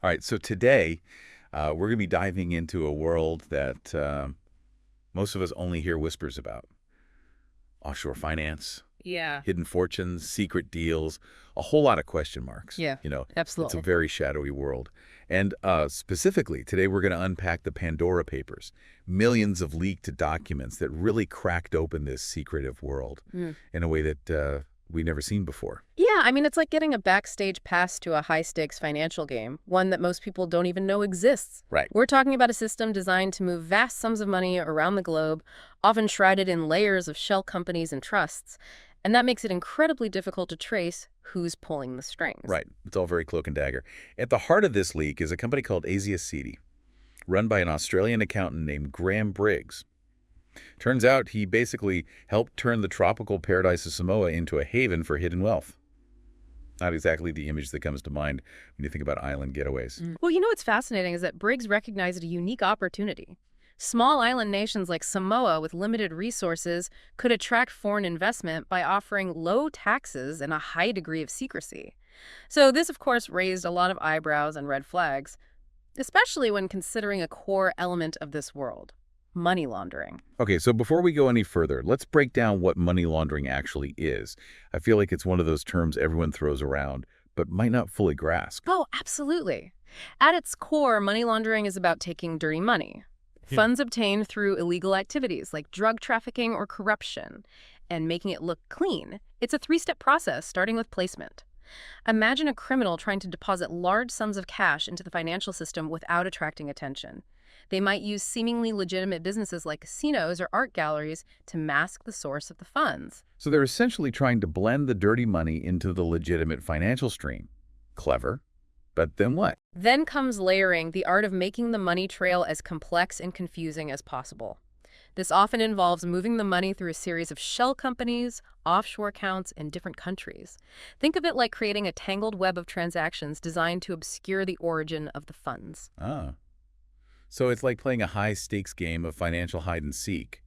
All right, so today we're going to be diving into a world that most of us only hear whispers about. Offshore finance, Yeah. hidden fortunes, secret deals, a whole lot of question marks. Yeah, It's a absolutely. very shadowy world. And specifically, today we're going to unpack the Pandora Papers, millions of leaked documents that really cracked open this secretive world Mm. in a way that we've never seen before. Yeah, I mean, it's like getting a backstage pass to a high-stakes financial game, one that most people don't even know exists. Right. We're talking about a system designed to move vast sums of money around the globe, often shrouded in layers of shell companies and trusts, and that makes it incredibly difficult to trace who's pulling the strings. Right. It's all very cloak and dagger. At the heart of this leak is a company called Citi, run by an Australian accountant named Graham Briggs. Turns out he basically helped turn the tropical paradise of Samoa into a haven for hidden wealth. Not exactly the image that comes to mind when you think about island getaways. Well, you know what's fascinating is that Briggs recognized a unique opportunity. Small island nations like Samoa with limited resources could attract foreign investment by offering low taxes and a high degree of secrecy. So this, of course, raised a lot of eyebrows and red flags, especially when considering a core element of this world, money laundering. Okay, so before we go any further, let's break down what money laundering actually is. I feel like it's one of those terms everyone throws around, but might not fully grasp. Oh, absolutely. At its core, money laundering is about taking dirty money, funds obtained through illegal activities like drug trafficking or corruption, and making it look clean. It's a three-step process, starting with placement. Imagine a criminal trying to deposit large sums of cash into the financial system without attracting attention. They might use seemingly legitimate businesses like casinos or art galleries to mask the source of the funds. So they're essentially trying to blend the dirty money into the legitimate financial stream. Clever. But then what? Then comes layering, the art of making the money trail as complex and confusing as possible. This often involves moving the money through a series of shell companies, offshore accounts, in different countries. Think of it like creating a tangled web of transactions designed to obscure the origin of the funds. Ah. So it's like playing a high-stakes game of financial hide-and-seek.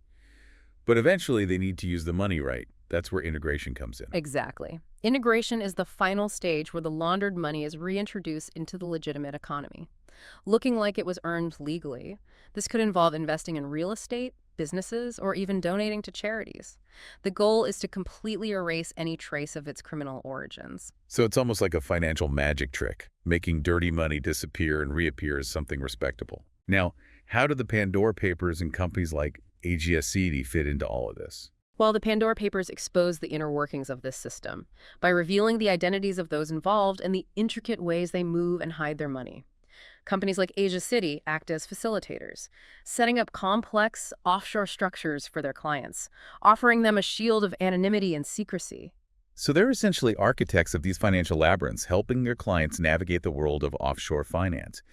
But eventually they need to use the money right. That's where integration comes in. Exactly. Integration is the final stage where the laundered money is reintroduced into the legitimate economy, looking like it was earned legally. This could involve investing in real estate, businesses, or even donating to charities. The goal is to completely erase any trace of its criminal origins. So it's almost like a financial magic trick, making dirty money disappear and reappear as something respectable. Now, how do the Pandora Papers and companies like Citi fit into all of this? While the Pandora Papers expose the inner workings of this system by revealing the identities of those involved and the intricate ways they move and hide their money. Companies like Citi act as facilitators, setting up complex offshore structures for their clients, offering them a shield of anonymity and secrecy. So they're essentially architects of these financial labyrinths, helping their clients navigate the world of offshore finance.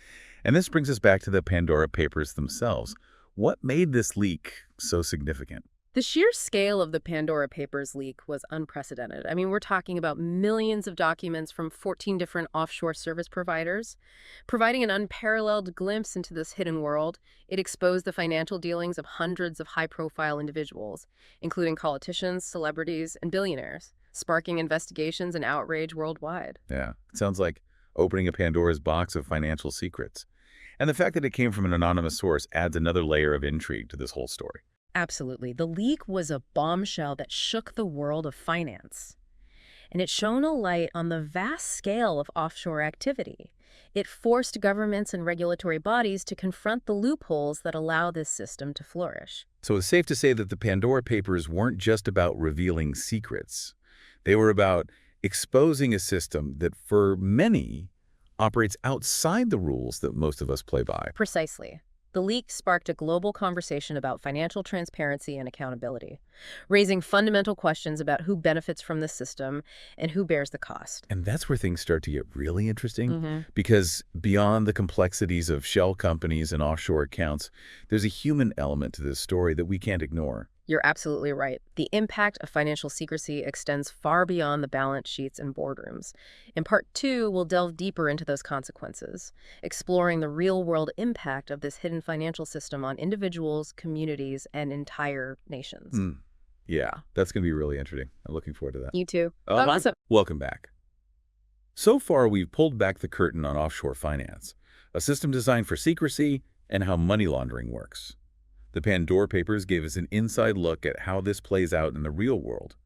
And this brings us back to the Pandora Papers themselves. What made this leak so significant? The sheer scale of the Pandora Papers leak was unprecedented. I mean, we're talking about millions of documents from 14 different offshore service providers. Providing an unparalleled glimpse into this hidden world, it exposed the financial dealings of hundreds of high-profile individuals, including politicians, celebrities, and billionaires, sparking investigations and outrage worldwide. Yeah, it sounds like opening a Pandora's box of financial secrets. And the fact that it came from an anonymous source adds another layer of intrigue to this whole story. Absolutely. The leak was a bombshell that shook the world of finance. And it shone a light on the vast scale of offshore activity. It forced governments and regulatory bodies to confront the loopholes that allow this system to flourish. So it's safe to say that the Pandora Papers weren't just about revealing secrets. They were about exposing a system that, for many, operates outside the rules that most of us play by. Precisely. The leak sparked a global conversation about financial transparency and accountability, raising fundamental questions about who benefits from the system and who bears the cost. And that's where things start to get really interesting, because beyond the complexities of shell companies and offshore accounts, there's a human element to this story that we can't ignore. You're absolutely right. The impact of financial secrecy extends far beyond the balance sheets and boardrooms. In Part 2, we'll delve deeper into those consequences, exploring the real-world impact of this hidden financial system on individuals, communities, and entire nations. Yeah, that's going to be really interesting. I'm looking forward to that. You too. Awesome. Awesome. Welcome back. So far, we've pulled back the curtain on offshore finance, a system designed for secrecy and how money laundering works. The Pandora Papers gave us an inside look at how this plays out in the real world.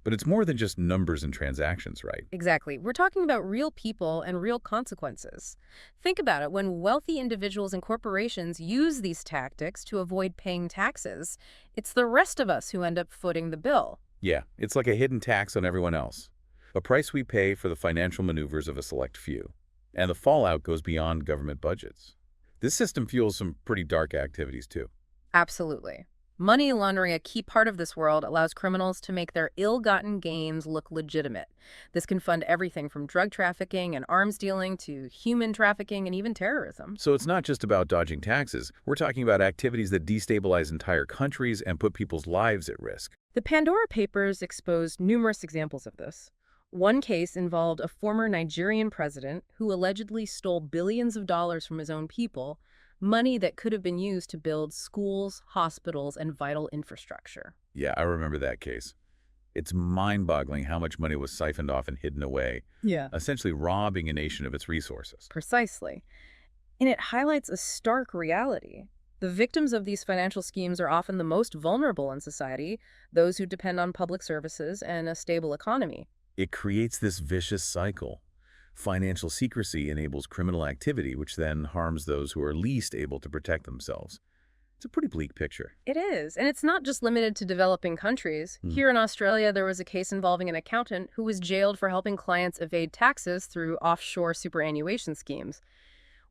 But it's more than just numbers and transactions, right? Exactly. We're talking about real people and real consequences. Think about it. When wealthy individuals and corporations use these tactics to avoid paying taxes, it's the rest of us who end up footing the bill. Yeah, it's like a hidden tax on everyone else. A price we pay for the financial maneuvers of a select few. And the fallout goes beyond government budgets. This system fuels some pretty dark activities, too. Absolutely. Money laundering, a key part of this world, allows criminals to make their ill-gotten gains look legitimate. This can fund everything from drug trafficking and arms dealing to human trafficking and even terrorism. So it's not just about dodging taxes. We're talking about activities that destabilize entire countries and put people's lives at risk. The Pandora Papers exposed numerous examples of this. One case involved a former Nigerian president who allegedly stole billions of dollars from his own people, money that could have been used to build schools, hospitals, and vital infrastructure. Yeah, I remember that case. It's mind-boggling how much money was siphoned off and hidden away, Yeah. essentially robbing a nation of its resources. Precisely. And it highlights a stark reality. The victims of these financial schemes are often the most vulnerable in society, those who depend on public services and a stable economy. It creates this vicious cycle. Financial secrecy enables criminal activity, which then harms those who are least able to protect themselves. It's a pretty bleak picture. It is, and it's not just limited to developing countries. Here in Australia, there was a case involving an accountant who was jailed for helping clients evade taxes through offshore superannuation schemes.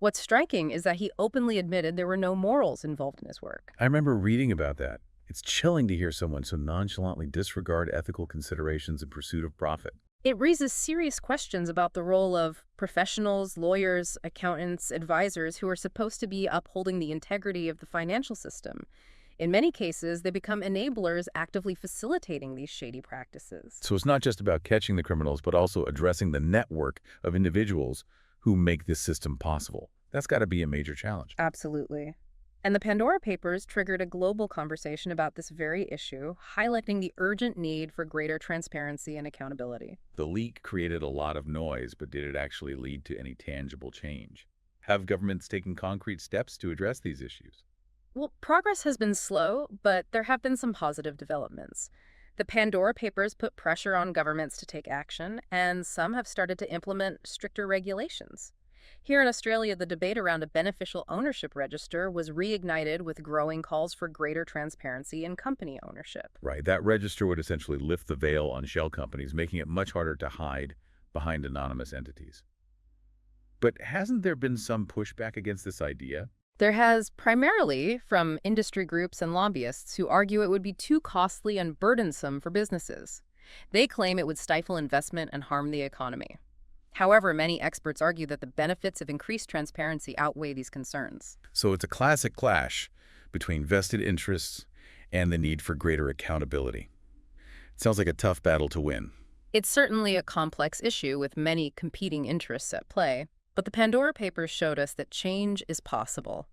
What's striking is that he openly admitted there were no morals involved in his work. I remember reading about that. It's chilling to hear someone so nonchalantly disregard ethical considerations in pursuit of profit. It raises serious questions about the role of professionals, lawyers, accountants, advisors who are supposed to be upholding the integrity of the financial system. In many cases, they become enablers actively facilitating these shady practices. So it's not just about catching the criminals, but also addressing the network of individuals who make this system possible. That's got to be a major challenge. Absolutely. And the Pandora Papers triggered a global conversation about this very issue, highlighting the urgent need for greater transparency and accountability. The leak created a lot of noise, but did it actually lead to any tangible change? Have governments taken concrete steps to address these issues? Well, progress has been slow, but there have been some positive developments. The Pandora Papers put pressure on governments to take action, and some have started to implement stricter regulations. Here in Australia, the debate around a beneficial ownership register was reignited with growing calls for greater transparency in company ownership. Right, that register would essentially lift the veil on shell companies, making it much harder to hide behind anonymous entities. But hasn't there been some pushback against this idea? There has, primarily from industry groups and lobbyists who argue it would be too costly and burdensome for businesses. They claim it would stifle investment and harm the economy. However, many experts argue that the benefits of increased transparency outweigh these concerns. So it's a classic clash between vested interests and the need for greater accountability. It sounds like a tough battle to win. It's certainly a complex issue with many competing interests at play, but the Pandora Papers showed us that change is possible.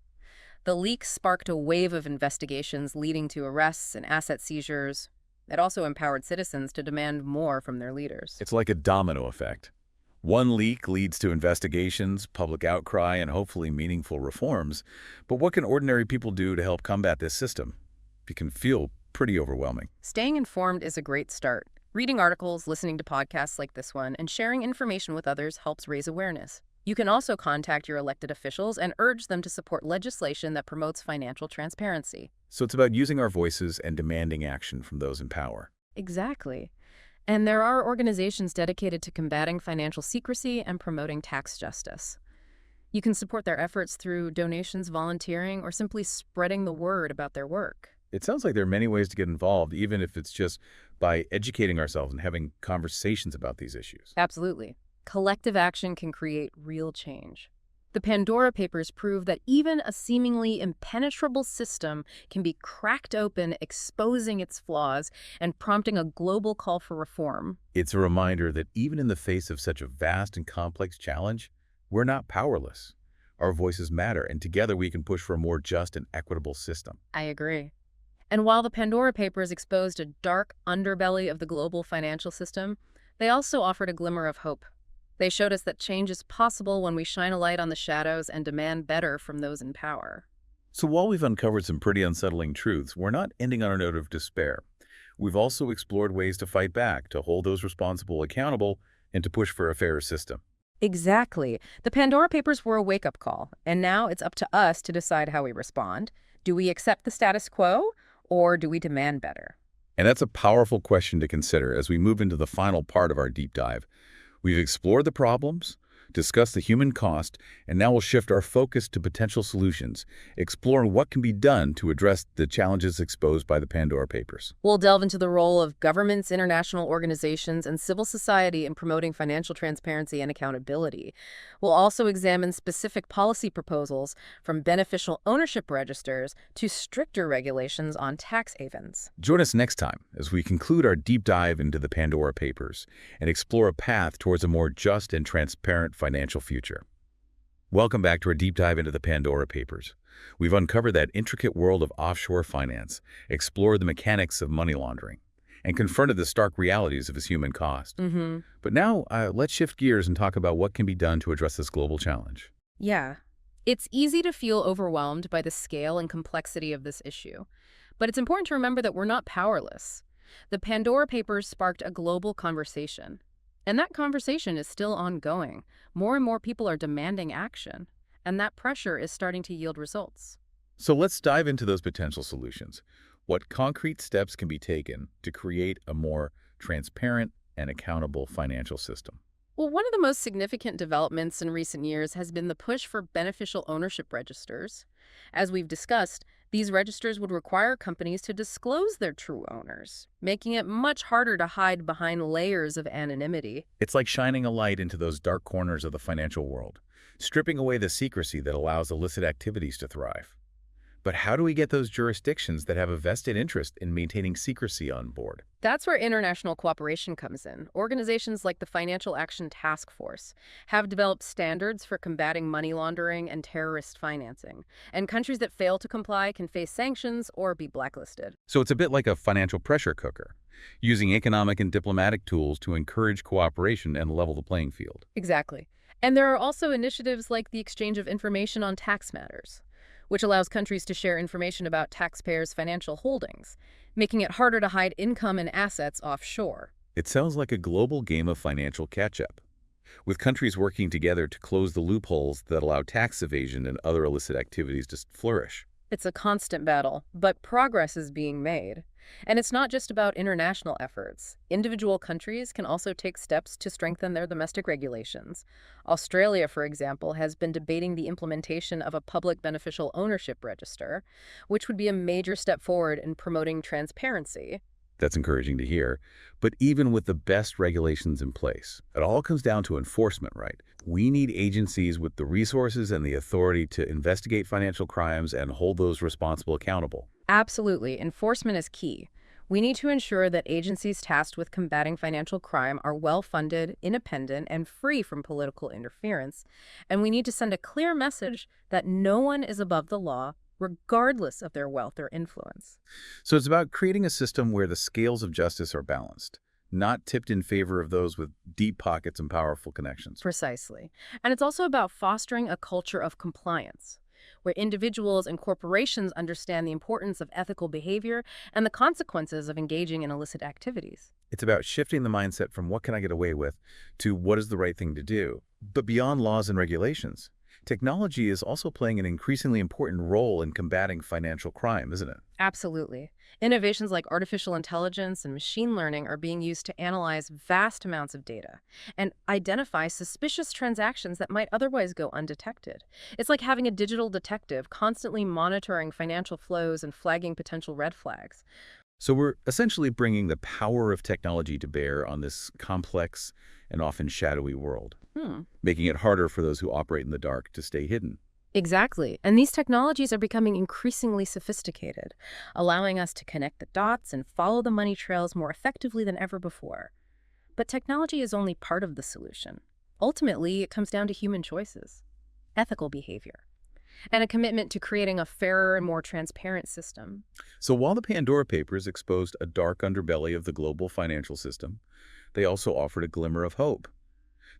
The leak sparked a wave of investigations leading to arrests and asset seizures. It also empowered citizens to demand more from their leaders. It's like a domino effect. One leak leads to investigations, public outcry, and hopefully meaningful reforms. But what can ordinary people do to help combat this system? It can feel pretty overwhelming. Staying informed is a great start. Reading articles, listening to podcasts like this one, and sharing information with others helps raise awareness. You can also contact your elected officials and urge them to support legislation that promotes financial transparency. So it's about using our voices and demanding action from those in power. Exactly. And there are organizations dedicated to combating financial secrecy and promoting tax justice. You can support their efforts through donations, volunteering, or simply spreading the word about their work. It sounds like there are many ways to get involved, even if it's just by educating ourselves and having conversations about these issues. Absolutely. Collective action can create real change. The Pandora Papers prove that even a seemingly impenetrable system can be cracked open, exposing its flaws and prompting a global call for reform. It's a reminder that even in the face of such a vast and complex challenge, we're not powerless. Our voices matter, and together we can push for a more just and equitable system. I agree. And while the Pandora Papers exposed a dark underbelly of the global financial system, they also offered a glimmer of hope. They showed us that change is possible when we shine a light on the shadows and demand better from those in power. So while we've uncovered some pretty unsettling truths, we're not ending on a note of despair. We've also explored ways to fight back, to hold those responsible accountable, and to push for a fairer system. Exactly. The Pandora Papers were a wake-up call, and now it's up to us to decide how we respond. Do we accept the status quo, or do we demand better? And that's a powerful question to consider as we move into the final part of our deep dive. We've explored the problems, discussed the human cost, and now we'll shift our focus to potential solutions, exploring what can be done to address the challenges exposed by the Pandora Papers. We'll delve into the role of governments, international organizations, and civil society in promoting financial transparency and accountability. We'll also examine specific policy proposals, from beneficial ownership registers to stricter regulations on tax havens. Join us next time as we conclude our deep dive into the Pandora Papers and explore a path towards a more just and transparent financial future. Welcome back to our deep dive into the Pandora Papers. We've uncovered that intricate world of offshore finance, explored the mechanics of money laundering, and confronted the stark realities of its human cost. But now, let's shift gears and talk about what can be done to address this global challenge. Yeah. It's easy to feel overwhelmed by the scale and complexity of this issue. But it's important to remember that we're not powerless. The Pandora Papers sparked a global conversation. And that conversation is still ongoing. More and more people are demanding action, and that pressure is starting to yield results. So let's dive into those potential solutions. What concrete steps can be taken to create a more transparent and accountable financial system? Well, one of the most significant developments in recent years has been the push for beneficial ownership registers. As we've discussed, these registers would require companies to disclose their true owners, making it much harder to hide behind layers of anonymity. It's like shining a light into those dark corners of the financial world, stripping away the secrecy that allows illicit activities to thrive. But how do we get those jurisdictions that have a vested interest in maintaining secrecy on board? That's where international cooperation comes in. Organizations like the Financial Action Task Force have developed standards for combating money laundering and terrorist financing, and countries that fail to comply can face sanctions or be blacklisted. So it's a bit like a financial pressure cooker, using economic and diplomatic tools to encourage cooperation and level the playing field. Exactly. And there are also initiatives like the exchange of information on tax matters, which allows countries to share information about taxpayers' financial holdings, making it harder to hide income and assets offshore. It sounds like a global game of financial catch-up, with countries working together to close the loopholes that allow tax evasion and other illicit activities to flourish. It's a constant battle, but progress is being made. And it's not just about international efforts. Individual countries can also take steps to strengthen their domestic regulations. Australia, for example, has been debating the implementation of a public beneficial ownership register, which would be a major step forward in promoting transparency. That's encouraging to hear. But even with the best regulations in place, it all comes down to enforcement, right? We need agencies with the resources and the authority to investigate financial crimes and hold those responsible accountable. Absolutely. Enforcement is key. We need to ensure that agencies tasked with combating financial crime are well-funded, independent, and free from political interference. And we need to send a clear message that no one is above the law, regardless of their wealth or influence. So it's about creating a system where the scales of justice are balanced, not tipped in favor of those with deep pockets and powerful connections. Precisely. And it's also about fostering a culture of compliance, where individuals and corporations understand the importance of ethical behavior and the consequences of engaging in illicit activities. It's about shifting the mindset from what can I get away with to what is the right thing to do. But beyond laws and regulations, technology is also playing an increasingly important role in combating financial crime, isn't it? Absolutely. Innovations like artificial intelligence and machine learning are being used to analyze vast amounts of data and identify suspicious transactions that might otherwise go undetected. It's like having a digital detective constantly monitoring financial flows and flagging potential red flags. So we're essentially bringing the power of technology to bear on this complex and often shadowy world, making it harder for those who operate in the dark to stay hidden. Exactly. And these technologies are becoming increasingly sophisticated, allowing us to connect the dots and follow the money trails more effectively than ever before. But technology is only part of the solution. Ultimately, it comes down to human choices, ethical behavior, and a commitment to creating a fairer and more transparent system. So while the Pandora Papers exposed a dark underbelly of the global financial system, they also offered a glimmer of hope.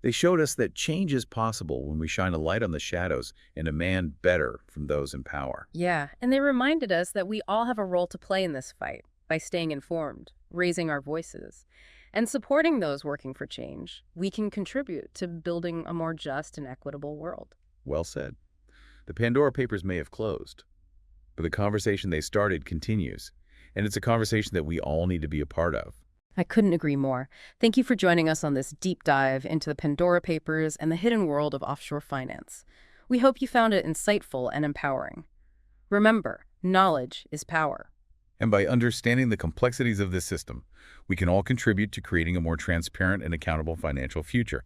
They showed us that change is possible when we shine a light on the shadows and demand better from those in power. Yeah, and they reminded us that we all have a role to play in this fight by staying informed, raising our voices, and supporting those working for change. We can contribute to building a more just and equitable world. Well said. The Pandora Papers may have closed, but the conversation they started continues, and it's a conversation that we all need to be a part of. I couldn't agree more. Thank you for joining us on this deep dive into the Pandora Papers and the hidden world of offshore finance. We hope you found it insightful and empowering. Remember, knowledge is power. And by understanding the complexities of this system, we can all contribute to creating a more transparent and accountable financial future.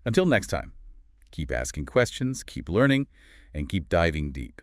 Until next time, keep asking questions, keep learning, and keep diving deep.